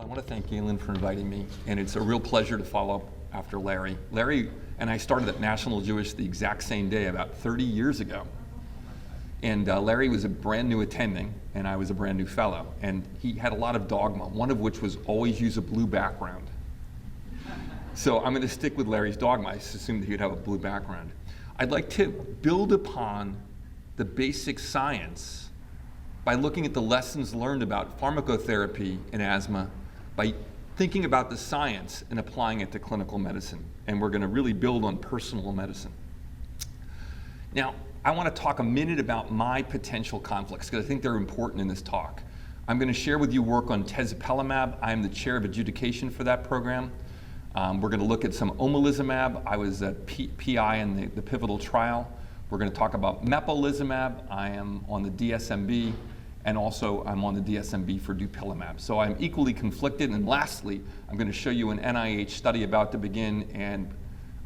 I want to thank Galen for inviting me, and it's a real pleasure to follow up after Larry. Larry and I started at National Jewish the exact same day about 30 years ago. And Larry was a brand new attending, and I was a brand new fellow. And he had a lot of dogma, one of which was always use a blue background. So I'm going to stick with Larry's dogma. I assumed that he'd have a blue background. I'd like to build upon the basic science by looking at the lessons learned about pharmacotherapy in asthma, by thinking about the science and applying it to clinical medicine. And we're going to really build on personal medicine. Now, I want to talk a minute about my potential conflicts, because I think they're important in this talk. I'm going to share with you work on tezepelumab. I am the chair of adjudication for that program. We're going to look at some omalizumab. I was a PI in the pivotal trial. We're going to talk about mepolizumab. I am on the DSMB. And also, I'm on the DSMB for dupilumab. So I'm equally conflicted. And lastly, I'm going to show you an NIH study about to begin, and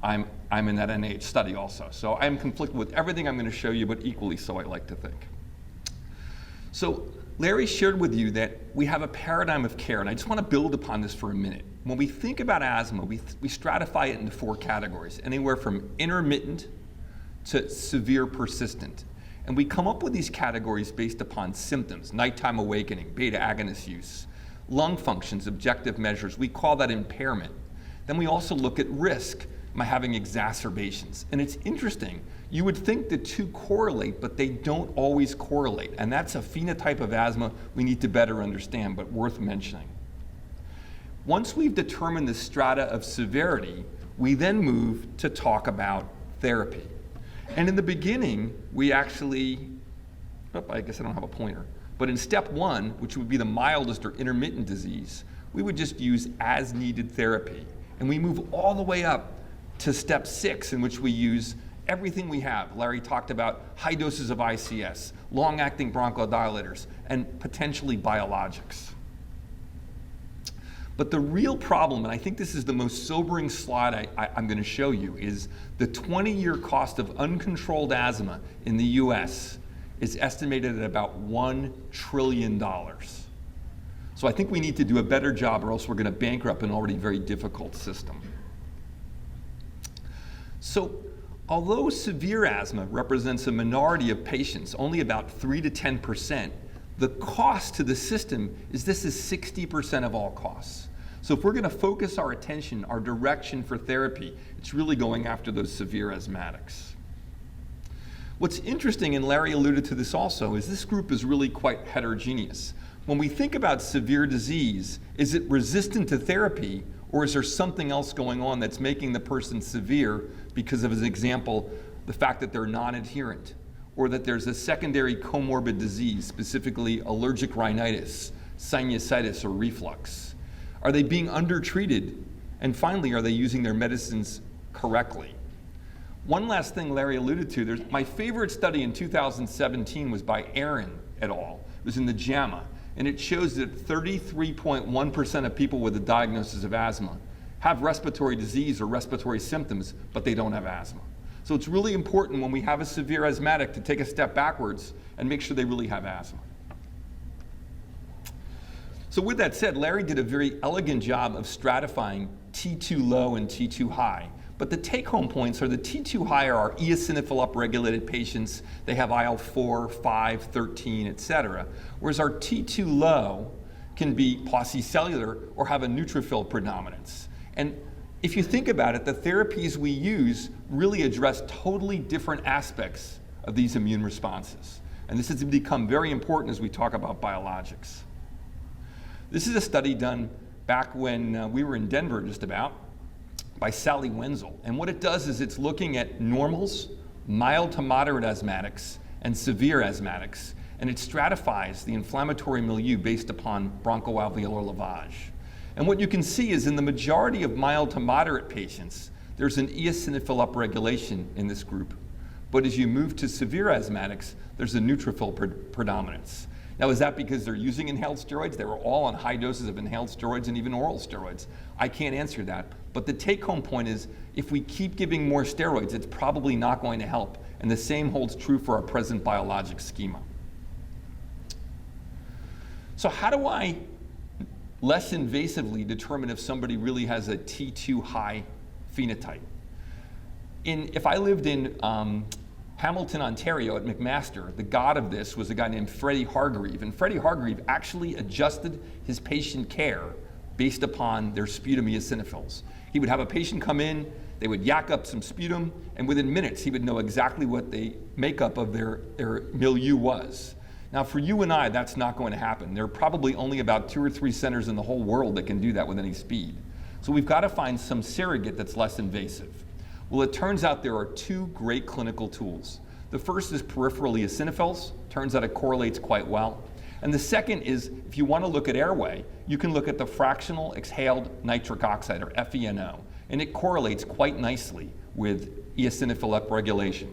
I'm in that NIH study also. So I'm conflicted with everything I'm going to show you, but equally so, I like to think. So Larry shared with you that we have a paradigm of care, and I just want to build upon this for a minute. When we think about asthma, we stratify it into 4 categories, anywhere from intermittent to severe persistent. And we come up with these categories based upon symptoms, nighttime awakening, beta agonist use, lung functions, objective measures. We call that impairment. Then we also look at risk. Am I having exacerbations? And it's interesting. You would think the two correlate, but they don't always correlate. And that's a phenotype of asthma we need to better understand, but worth mentioning. Once we've determined the strata of severity, we then move to talk about therapy. And in the beginning, we actually, I guess I don't have a pointer, but in step 1, which would be the mildest or intermittent disease, we would just use as-needed therapy. And we move all the way up to step 6, in which we use everything we have. Larry talked about high doses of ICS, long-acting bronchodilators, and potentially biologics. But the real problem, and I think this is the most sobering slide I'm going to show you, is the 20-year cost of uncontrolled asthma in the US is estimated at about $1 trillion. So I think we need to do a better job, or else we're going to bankrupt an already very difficult system. So although severe asthma represents a minority of patients, only about 3 to 10%, the cost to the system is 60% of all costs. So if we're going to focus our attention, our direction for therapy, it's really going after those severe asthmatics. What's interesting, and Larry alluded to this also, is this group is really quite heterogeneous. When we think about severe disease, is it resistant to therapy, or is there something else going on that's making the person severe because of, as an example, the fact that they're non-adherent, or that there's a secondary comorbid disease, specifically allergic rhinitis, sinusitis, or reflux? Are they being undertreated? And finally, are they using their medicines correctly? One last thing Larry alluded to, my favorite study in 2017 was by Aaron et al. It was in the JAMA, and it shows that 33.1% of people with a diagnosis of asthma have respiratory disease or respiratory symptoms, but they don't have asthma. So it's really important when we have a severe asthmatic to take a step backwards and make sure they really have asthma. So with that said, Larry did a very elegant job of stratifying T2 low and T2 high. But the take-home points are the T2 high are eosinophil upregulated patients. They have IL-4, 5, 13, et cetera. Whereas our T2 low can be paucicellular or have a neutrophil predominance. And if you think about it, the therapies we use really address totally different aspects of these immune responses. And this has become very important as we talk about biologics. This is a study done back when we were in Denver just about, by Sally Wenzel. And what it does is it's looking at normals, mild to moderate asthmatics, and severe asthmatics, and it stratifies the inflammatory milieu based upon bronchoalveolar lavage. And what you can see is in the majority of mild to moderate patients, there's an eosinophil upregulation in this group. But as you move to severe asthmatics, there's a neutrophil predominance. Now, is that because they're using inhaled steroids? They were all on high doses of inhaled steroids and even oral steroids. I can't answer that. But the take-home point is, if we keep giving more steroids, it's probably not going to help. And the same holds true for our present biologic schema. So how do I less invasively determine if somebody really has a T2 high phenotype. If I lived in Hamilton, Ontario at McMaster, the god of this was a guy named Freddie Hargreave, and Freddie Hargreave actually adjusted his patient care based upon their sputum eosinophils. He would have a patient come in, they would yak up some sputum, and within minutes he would know exactly what the makeup of their milieu was. Now for you and I, that's not going to happen. There are probably only about 2 or 3 centers in the whole world that can do that with any speed. So we've got to find some surrogate that's less invasive. Well, it turns out there are 2 great clinical tools. The first is peripheral eosinophils. Turns out it correlates quite well. And the second is, if you want to look at airway, you can look at the fractional exhaled nitric oxide, or FeNO, and it correlates quite nicely with eosinophil upregulation.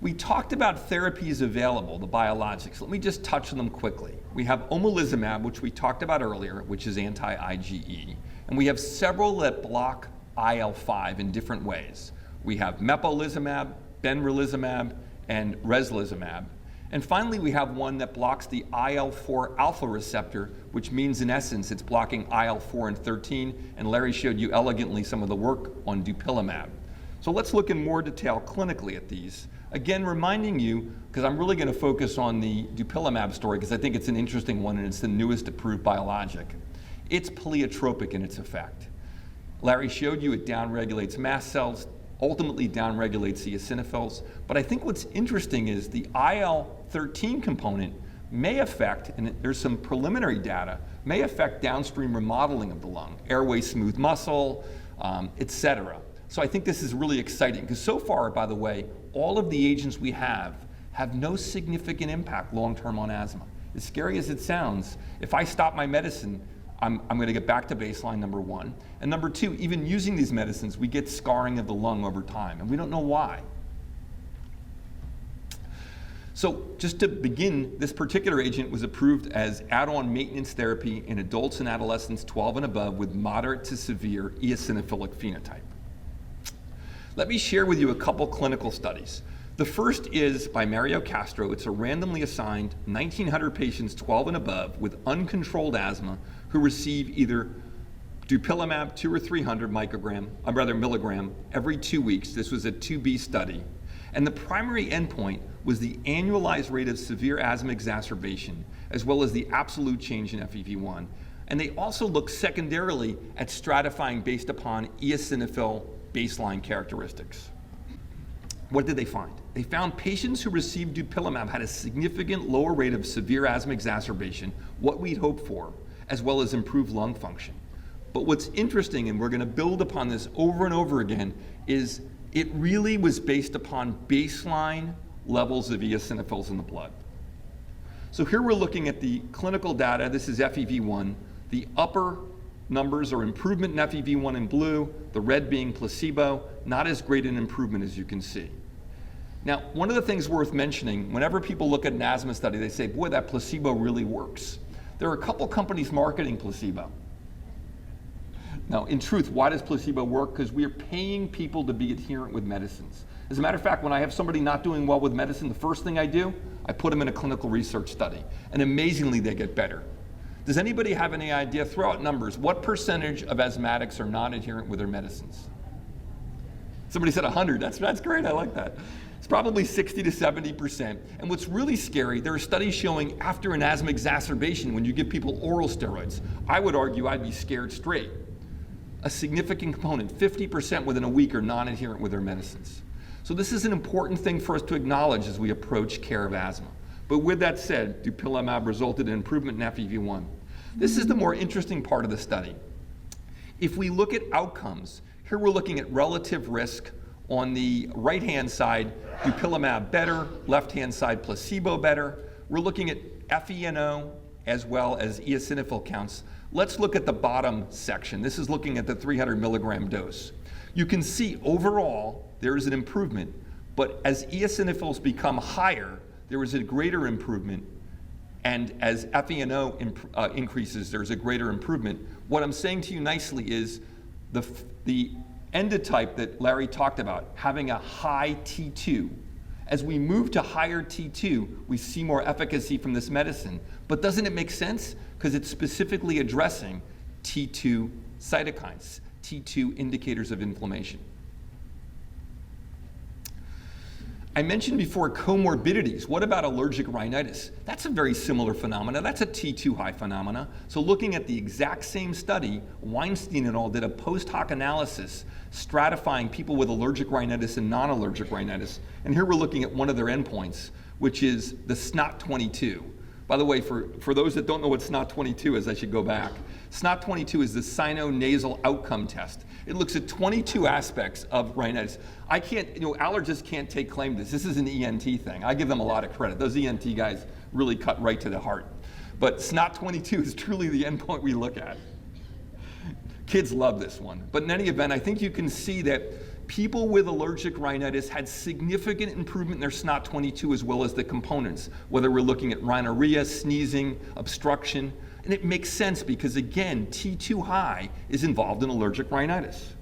We talked about therapies available, the biologics. Let me just touch on them quickly. We have omalizumab, which we talked about earlier, which is anti-IgE. And we have several that block IL-5 in different ways. We have mepolizumab, benralizumab, and reslizumab. And finally, we have one that blocks the IL-4 alpha receptor, which means in essence it's blocking IL-4 and 13, and Larry showed you elegantly some of the work on dupilumab. So let's look in more detail clinically at these. Again, reminding you, because I'm really going to focus on the dupilumab story because I think it's an interesting one and it's the newest approved biologic. It's pleiotropic in its effect. Larry showed you it downregulates mast cells, ultimately downregulates the eosinophils. But I think what's interesting is the IL-13 component may affect, and there's some preliminary data, may affect downstream remodeling of the lung, airway smooth muscle, etc. So I think this is really exciting because so far, by the way, all of the agents we have no significant impact long-term on asthma. As scary as it sounds, if I stop my medicine, I'm going to get back to baseline, number 1. And number 2, even using these medicines, we get scarring of the lung over time, and we don't know why. So just to begin, this particular agent was approved as add-on maintenance therapy in adults and adolescents 12 and above with moderate to severe eosinophilic phenotype. Let me share with you a couple clinical studies. The first is by Mario Castro. It's a randomly assigned 1,900 patients 12 and above with uncontrolled asthma who receive either dupilumab 200 or 300 milligram every 2 weeks. This was a 2B study. And the primary endpoint was the annualized rate of severe asthma exacerbation, as well as the absolute change in FEV1. And they also looked secondarily at stratifying based upon eosinophil baseline characteristics. What did they find? They found patients who received dupilumab had a significant lower rate of severe asthma exacerbation, what we'd hoped for, as well as improved lung function. But what's interesting, and we're going to build upon this over and over again, is it really was based upon baseline levels of eosinophils in the blood. So here we're looking at the clinical data. This is FEV1. The upper numbers are improvement in FEV1 in blue, the red being placebo, not as great an improvement as you can see. Now, one of the things worth mentioning, whenever people look at an asthma study, they say, boy, that placebo really works. There are a couple companies marketing placebo. Now, in truth, why does placebo work? Because we are paying people to be adherent with medicines. As a matter of fact, when I have somebody not doing well with medicine, the first thing I do, I put them in a clinical research study. And amazingly, they get better. Does anybody have any idea, throw out numbers, what percentage of asthmatics are not adherent with their medicines? Somebody said 100, that's great, I like that. It's probably 60 to 70%. And what's really scary, there are studies showing after an asthma exacerbation, when you give people oral steroids, I would argue I'd be scared straight. A significant component, 50% within a week are non-adherent with their medicines. So this is an important thing for us to acknowledge as we approach care of asthma. But with that said, dupilumab resulted in improvement in FEV1. This is the more interesting part of the study. If we look at outcomes, here we're looking at relative risk. On the right-hand side, dupilumab better, left-hand side, placebo better. We're looking at FeNO as well as eosinophil counts. Let's look at the bottom section. This is looking at the 300 milligram dose. You can see overall there is an improvement, but as eosinophils become higher, there is a greater improvement, and as FeNO increases, there's a greater improvement. What I'm saying to you nicely is the endotype that Larry talked about, having a high T2 As we move to higher T2, we see more efficacy from this medicine. But doesn't it make sense? Because it's specifically addressing T2 cytokines, T2 indicators of inflammation. I mentioned before comorbidities. What about allergic rhinitis? That's a very similar phenomena. That's a T2 high phenomena. So looking at the exact same study, Weinstein et al. Did a post hoc analysis stratifying people with allergic rhinitis and non-allergic rhinitis. And here we're looking at one of their endpoints, which is the SNOT-22. By the way, for those that don't know what SNOT-22 is, I should go back. SNOT-22 is the sino-nasal outcome test. It looks at 22 aspects of rhinitis. Allergists can't take claim to this. This is an ENT thing. I give them a lot of credit. Those ENT guys really cut right to the heart. But SNOT-22 is truly the endpoint we look at. Kids love this one. But in any event, I think you can see that people with allergic rhinitis had significant improvement in their SNOT-22 as well as the components, whether we're looking at rhinorrhea, sneezing, obstruction. And it makes sense because, again, T2 high is involved in allergic rhinitis.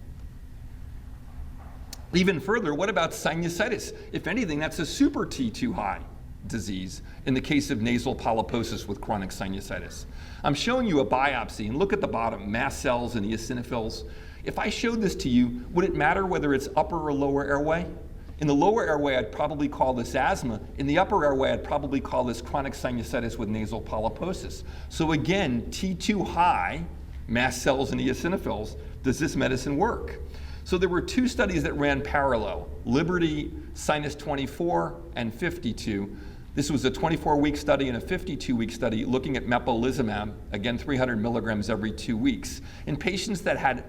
Even further, what about sinusitis? If anything, that's a super T2 high disease in the case of nasal polyposis with chronic sinusitis. I'm showing you a biopsy, and look at the bottom, mast cells and eosinophils. If I showed this to you, would it matter whether it's upper or lower airway? In the lower airway, I'd probably call this asthma. In the upper airway, I'd probably call this chronic sinusitis with nasal polyposis. So again, T2 high, mast cells and eosinophils, does this medicine work? So there were two studies that ran parallel, Liberty Sinus 24 and 52. This was a 24-week study and a 52-week study looking at mepolizumab, again 300 milligrams every 2 weeks, in patients that had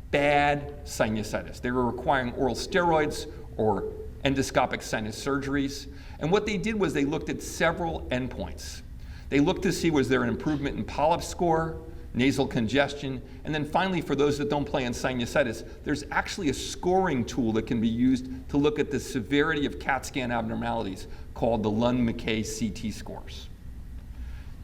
bad sinusitis. They were requiring oral steroids or endoscopic sinus surgeries. And what they did was they looked at several endpoints. They looked to see was there an improvement in polyp score, nasal congestion, and then finally, for those that don't play in sinusitis, there's actually a scoring tool that can be used to look at the severity of CAT scan abnormalities called the Lund-Mackay CT scores.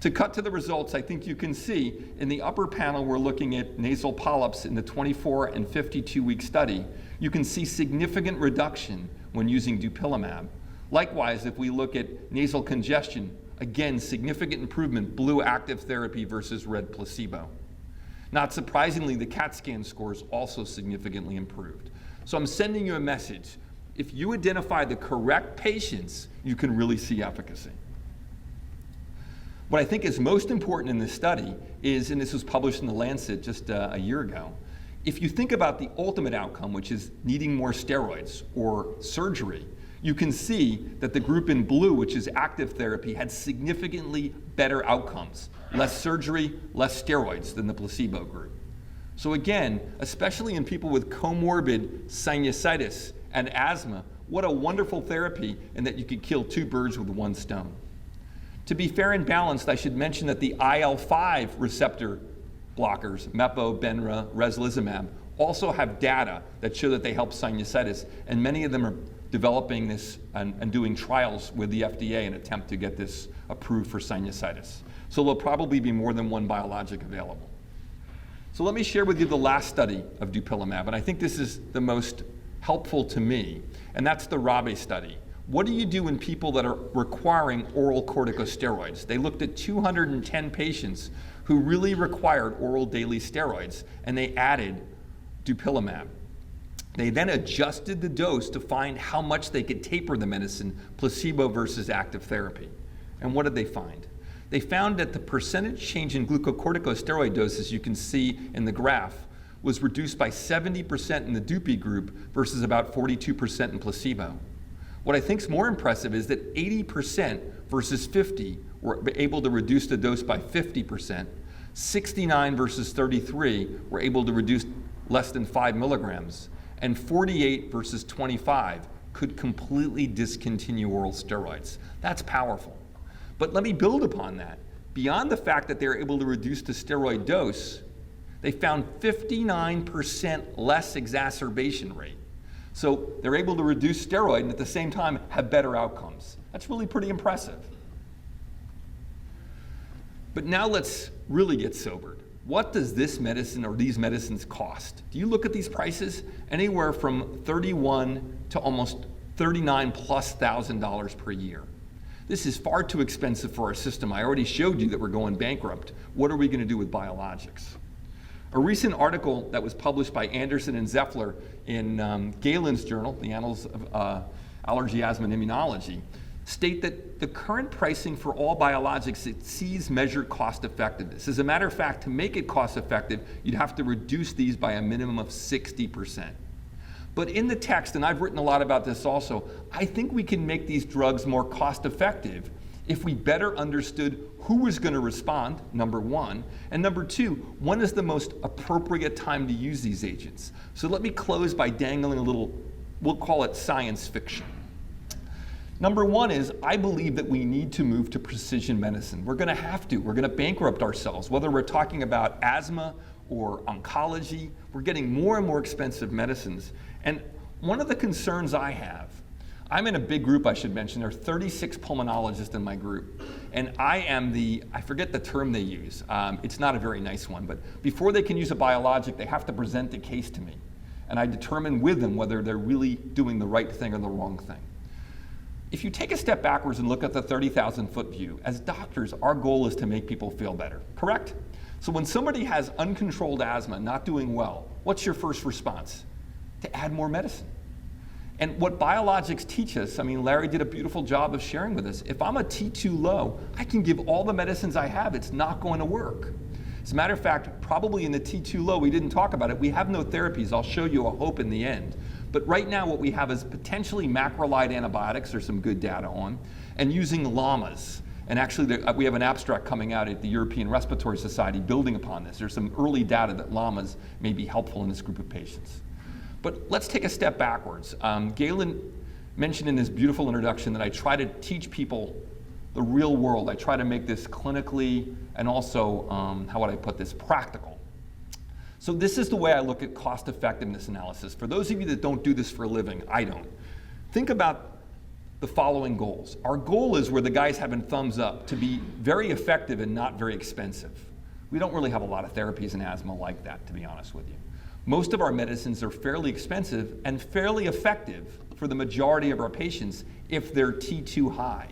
To cut to the results, I think you can see in the upper panel, we're looking at nasal polyps in the 24 and 52-week study. You can see significant reduction when using dupilumab. Likewise, if we look at nasal congestion, again, significant improvement, blue active therapy versus red placebo. Not surprisingly, the CAT scan scores also significantly improved. So I'm sending you a message. If you identify the correct patients, you can really see efficacy. What I think is most important in this study is, and this was published in The Lancet just a year ago, if you think about the ultimate outcome, which is needing more steroids or surgery, you can see that the group in blue, which is active therapy, had significantly better outcomes. Less surgery, less steroids than the placebo group. So again, especially in people with comorbid sinusitis and asthma, what a wonderful therapy, and that you could kill two birds with one stone. To be fair and balanced, I should mention that the IL-5 receptor blockers, mepo, benra, reslizumab, also have data that show that they help sinusitis, and many of them are developing this and doing trials with the FDA in an attempt to get this approved for sinusitis. So there'll probably be more than one biologic available. So let me share with you the last study of dupilumab, and I think this is the most helpful to me, and that's the RABE study. What do you do in people that are requiring oral corticosteroids? They looked at 210 patients who really required oral daily steroids, and they added dupilumab. They then adjusted the dose to find how much they could taper the medicine, placebo versus active therapy. And what did they find? They found that the percentage change in glucocorticosteroid doses, you can see in the graph, was reduced by 70% in the Dupi group versus about 42% in placebo. What I think is more impressive is that 80% versus 50 were able to reduce the dose by 50%, 69 versus 33 were able to reduce less than 5 milligrams, and 48 versus 25 could completely discontinue oral steroids. That's powerful. But let me build upon that. Beyond the fact that they're able to reduce the steroid dose, they found 59% less exacerbation rate. So they're able to reduce steroid and at the same time have better outcomes. That's really pretty impressive. But now let's really get sobered. What does this medicine or these medicines cost? Do you look at these prices? Anywhere from $31,000 to almost $39,000+ per year. This is far too expensive for our system. I already showed you that we're going bankrupt. What are we going to do with biologics? A recent article that was published by Anderson and Zeffler in Galen's journal, the Annals of Allergy, Asthma, and Immunology, state that the current pricing for all biologics exceeds measured cost effectiveness. As a matter of fact, to make it cost effective, you'd have to reduce these by a minimum of 60%. But in the text, and I've written a lot about this also, I think we can make these drugs more cost effective if we better understood who is going to respond, number one, and number two, when is the most appropriate time to use these agents. So let me close by dangling a little, we'll call it science fiction. Number one is, I believe that we need to move to precision medicine. We're going to have to. We're going to bankrupt ourselves, whether we're talking about asthma or oncology. We're getting more and more expensive medicines. And one of the concerns I have, I'm in a big group, I should mention. There are 36 pulmonologists in my group. And I am I forget the term they use. It's not a very nice one, but before they can use a biologic, they have to present the case to me. And I determine with them whether they're really doing the right thing or the wrong thing. If you take a step backwards and look at the 30,000-foot view, as doctors, our goal is to make people feel better, correct? So when somebody has uncontrolled asthma, not doing well, what's your first response? To add more medicine. And what biologics teach us, I mean, Larry did a beautiful job of sharing with us. If I'm a T2 low, I can give all the medicines I have. It's not going to work. As a matter of fact, probably in the T2 low, we didn't talk about it. We have no therapies. I'll show you a hope in the end. But right now what we have is potentially macrolide antibiotics, there's some good data on, and using llamas. And actually we have an abstract coming out at the European Respiratory Society building upon this. There's some early data that llamas may be helpful in this group of patients. But let's take a step backwards. Galen mentioned in his beautiful introduction that I try to teach people the real world. I try to make this clinically and also, how would I put this, practical. So this is the way I look at cost effectiveness analysis. For those of you that don't do this for a living, I don't. Think about the following goals. Our goal is, where the guy's having thumbs up, to be very effective and not very expensive. We don't really have a lot of therapies in asthma like that, to be honest with you. Most of our medicines are fairly expensive and fairly effective for the majority of our patients if they're T2 high.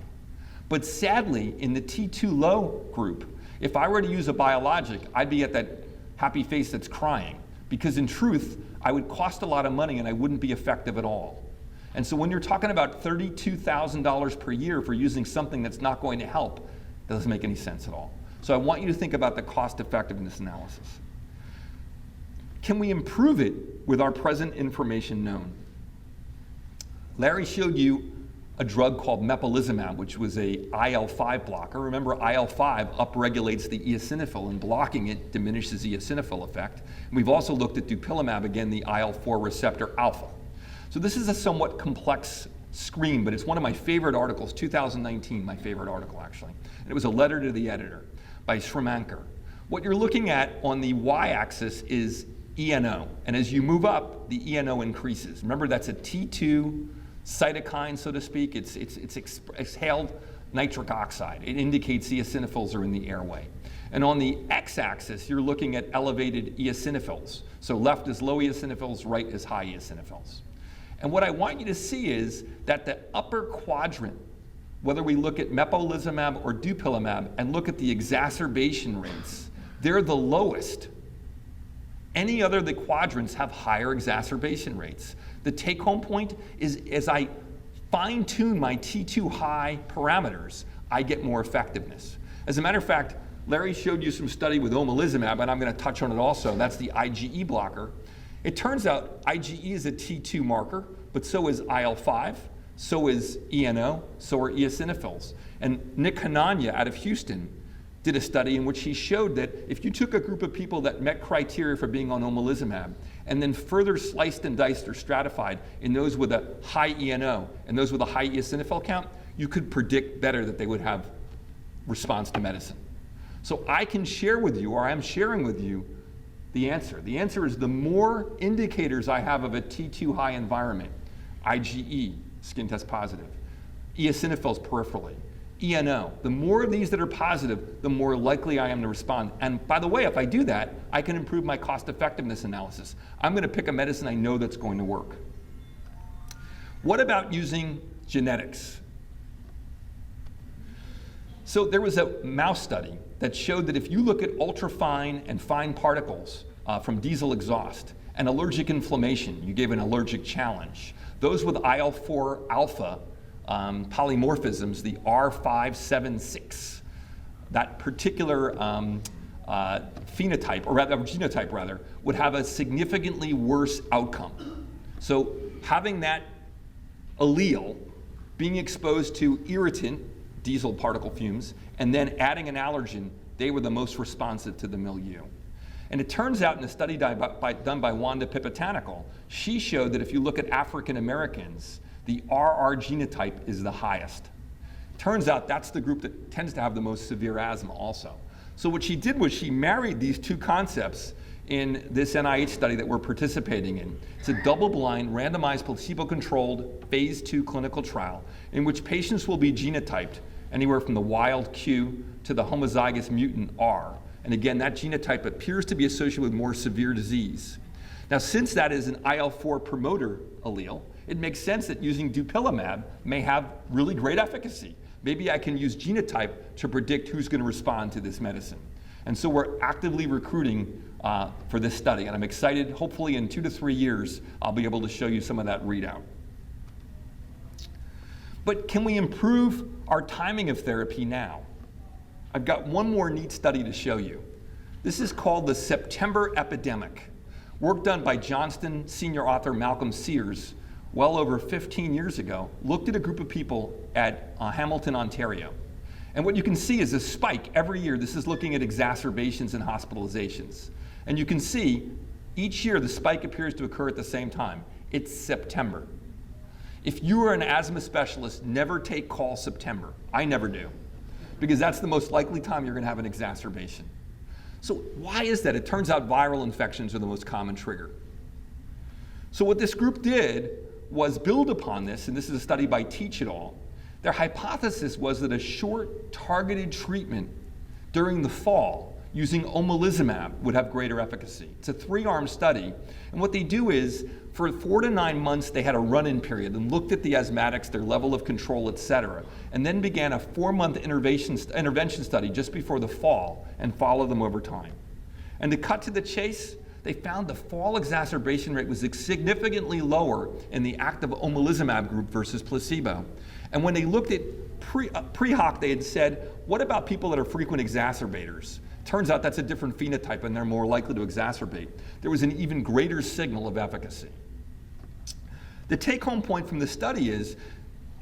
But sadly, in the T2 low group, if I were to use a biologic, I'd be at that happy face that's crying, because in truth, I would cost a lot of money and I wouldn't be effective at all. And so when you're talking about $32,000 per year for using something that's not going to help, it doesn't make any sense at all. So I want you to think about the cost effectiveness analysis. Can we improve it with our present information known? Larry showed you a drug called mepolizumab, which was a IL-5 blocker. Remember, IL-5 upregulates the eosinophil, and blocking it diminishes the eosinophil effect. And we've also looked at dupilumab, again, the IL-4 receptor alpha. So this is a somewhat complex screen, but it's one of my favorite articles, 2019, my favorite article, actually. And it was a letter to the editor by Srimankar. What you're looking at on the y-axis is ENO, and as you move up, the ENO increases. Remember, that's a T2 cytokine, so to speak. It's exhaled nitric oxide. It indicates eosinophils are in the airway. And on the x-axis, you're looking at elevated eosinophils. So left is low eosinophils, right is high eosinophils. And what I want you to see is that the upper quadrant, whether we look at mepolizumab or dupilumab and look at the exacerbation rates, they're the lowest. Any other of the quadrants have higher exacerbation rates. The take-home point is, as I fine-tune my T2 high parameters, I get more effectiveness. As a matter of fact, Larry showed you some study with omalizumab, and I'm going to touch on it also. That's the IgE blocker. It turns out IgE is a T2 marker, but so is IL-5, so is ENO, so are eosinophils. And Nick Hananya out of Houston did a study in which he showed that if you took a group of people that met criteria for being on omalizumab and then further sliced and diced or stratified in those with a high ENO and those with a high eosinophil count, you could predict better that they would have response to medicine. So I can share with you, or I'm sharing with you, the answer. The answer is the more indicators I have of a T2 high environment, IgE, skin test positive, eosinophils peripherally, ENO, the more of these that are positive, the more likely I am to respond. And by the way, if I do that, I can improve my cost effectiveness analysis. I'm going to pick a medicine I know that's going to work. What about using genetics? So there was a mouse study that showed that if you look at ultrafine and fine particles from diesel exhaust and allergic inflammation, you gave an allergic challenge, those with IL-4 alpha polymorphisms, the R576, that particular phenotype, or rather genotype rather, would have a significantly worse outcome. So having that allele being exposed to irritant, diesel particle fumes, and then adding an allergen, they were the most responsive to the milieu. And it turns out in a study done by Wanda Pipitanical, she showed that if you look at African Americans, the RR genotype is the highest. Turns out that's the group that tends to have the most severe asthma also. So what she did was she married these two concepts in this NIH study that we're participating in. It's a double-blind, randomized, placebo-controlled phase 2 clinical trial in which patients will be genotyped anywhere from the wild Q to the homozygous mutant R. And again, that genotype appears to be associated with more severe disease. Now, since that is an IL-4 promoter allele, it makes sense that using dupilumab may have really great efficacy. Maybe I can use genotype to predict who's going to respond to this medicine. And so we're actively recruiting for this study, and I'm excited. Hopefully in 2 to 3 years, I'll be able to show you some of that readout. But can we improve our timing of therapy now? I've got one more neat study to show you. This is called the September Epidemic. Work done by Johnston senior author Malcolm Sears well over 15 years ago, looked at a group of people at Hamilton, Ontario. And what you can see is a spike every year. This is looking at exacerbations and hospitalizations. And you can see each year the spike appears to occur at the same time. It's September. If you are an asthma specialist, never take call September. I never do, because that's the most likely time you're going to have an exacerbation. So why is that? It turns out viral infections are the most common trigger. So what this group did was build upon this, and this is a study by Teach et al. Their hypothesis was that a short targeted treatment during the fall using omalizumab would have greater efficacy. It's a 3-arm study, and what they do is for 4 to 9 months they had a run-in period and looked at the asthmatics, their level of control, etc., and then began a 4-month intervention study just before the fall and followed them over time. And to cut to the chase, they found the fall exacerbation rate was significantly lower in the active omalizumab group versus placebo. And when they looked at pre-hoc, they had said, what about people that are frequent exacerbators? Turns out that's a different phenotype and they're more likely to exacerbate. There was an even greater signal of efficacy. The take-home point from the study is,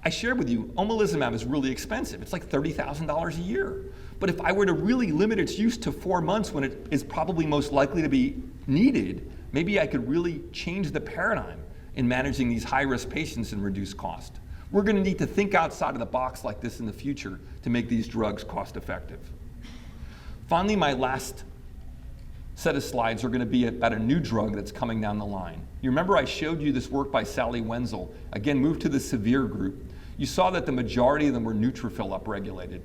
I shared with you, omalizumab is really expensive. It's like $30,000 a year. But if I were to really limit its use to 4 months when it is probably most likely to be needed, maybe I could really change the paradigm in managing these high-risk patients and reduce cost. We're going to need to think outside of the box like this in the future to make these drugs cost-effective. Finally, my last set of slides are going to be about a new drug that's coming down the line. You remember I showed you this work by Sally Wenzel, again moved to the severe group. You saw that the majority of them were neutrophil upregulated.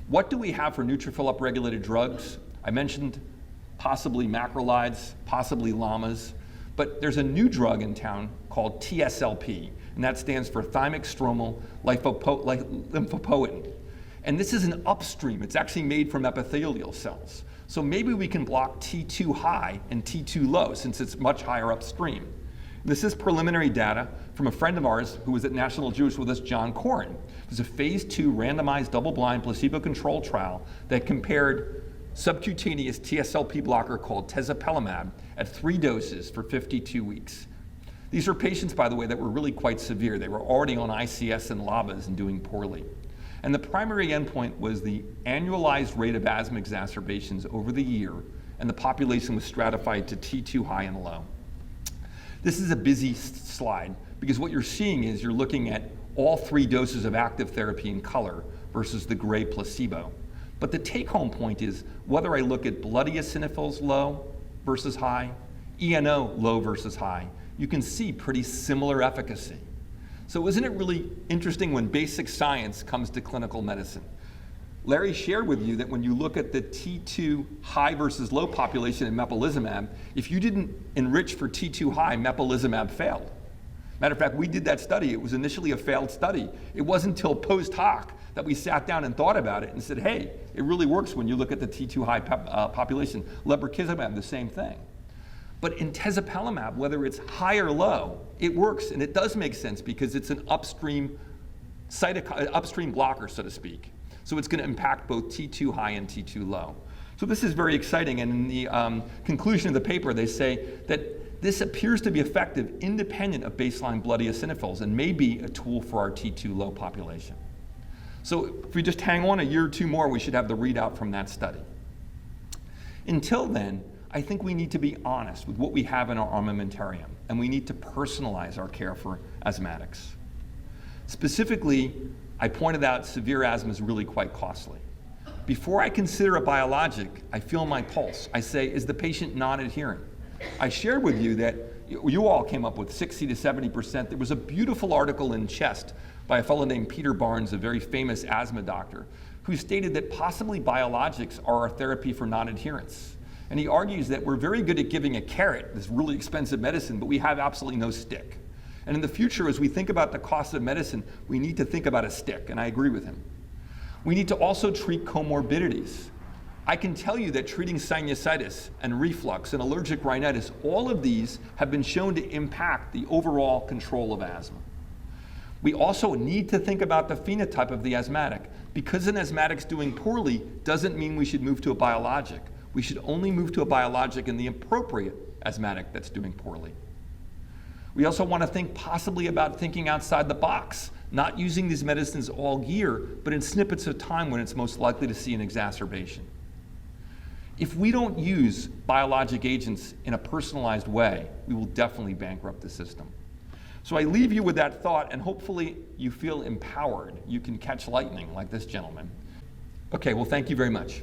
What do we have for neutrophil upregulated drugs? I mentioned possibly macrolides, possibly LAMAs, but there's a new drug in town called TSLP, and that stands for thymic stromal lymphopoietin. And this is an upstream. It's actually made from epithelial cells. So maybe we can block T2 high and T2 low since it's much higher upstream. This is preliminary data from a friend of ours who was at National Jewish with us, John Corin. It was a phase 2 randomized double-blind placebo-controlled trial that compared subcutaneous TSLP blocker called tezepelumab at 3 doses for 52 weeks. These are patients, by the way, that were really quite severe. They were already on ICS and LABAs and doing poorly. And the primary endpoint was the annualized rate of asthma exacerbations over the year, and the population was stratified to T2 high and low. This is a busy slide because what you're seeing is you're looking at all 3 doses of active therapy in color versus the gray placebo. But the take-home point is whether I look at blood eosinophils low versus high, ENO low versus high, you can see pretty similar efficacy. So isn't it really interesting when basic science comes to clinical medicine? Larry shared with you that when you look at the T2 high versus low population in mepolizumab, if you didn't enrich for T2 high, mepolizumab failed. Matter of fact, we did that study. It was initially a failed study. It wasn't until post hoc that we sat down and thought about it and said, hey, it really works when you look at the T2 high population. Lebrikizumab, the same thing. But in tezepelumab, whether it's high or low, it works, and it does make sense because it's an upstream blocker, so to speak. So it's going to impact both T2 high and T2 low. So this is very exciting, and in the conclusion of the paper, they say that this appears to be effective independent of baseline blood eosinophils and may be a tool for our T2 low population. So if we just hang on a year or two more, we should have the readout from that study. Until then, I think we need to be honest with what we have in our armamentarium, and we need to personalize our care for asthmatics. Specifically, I pointed out severe asthma is really quite costly. Before I consider a biologic, I feel my pulse. I say, is the patient non-adherent? I shared with you that you all came up with 60 to 70%. There was a beautiful article in Chest by a fellow named Peter Barnes, a very famous asthma doctor, who stated that possibly biologics are our therapy for non-adherence. And he argues that we're very good at giving a carrot, this really expensive medicine, but we have absolutely no stick. And in the future, as we think about the cost of medicine, we need to think about a stick, and I agree with him. We need to also treat comorbidities. I can tell you that treating sinusitis and reflux and allergic rhinitis, all of these have been shown to impact the overall control of asthma. We also need to think about the phenotype of the asthmatic. Because an asthmatic's doing poorly doesn't mean we should move to a biologic. We should only move to a biologic in the appropriate asthmatic that's doing poorly. We also want to think possibly about thinking outside the box, not using these medicines all year, but in snippets of time when it's most likely to see an exacerbation. If we don't use biologic agents in a personalized way, we will definitely bankrupt the system. So I leave you with that thought, and hopefully you feel empowered. You can catch lightning like this gentleman. Okay, well, thank you very much.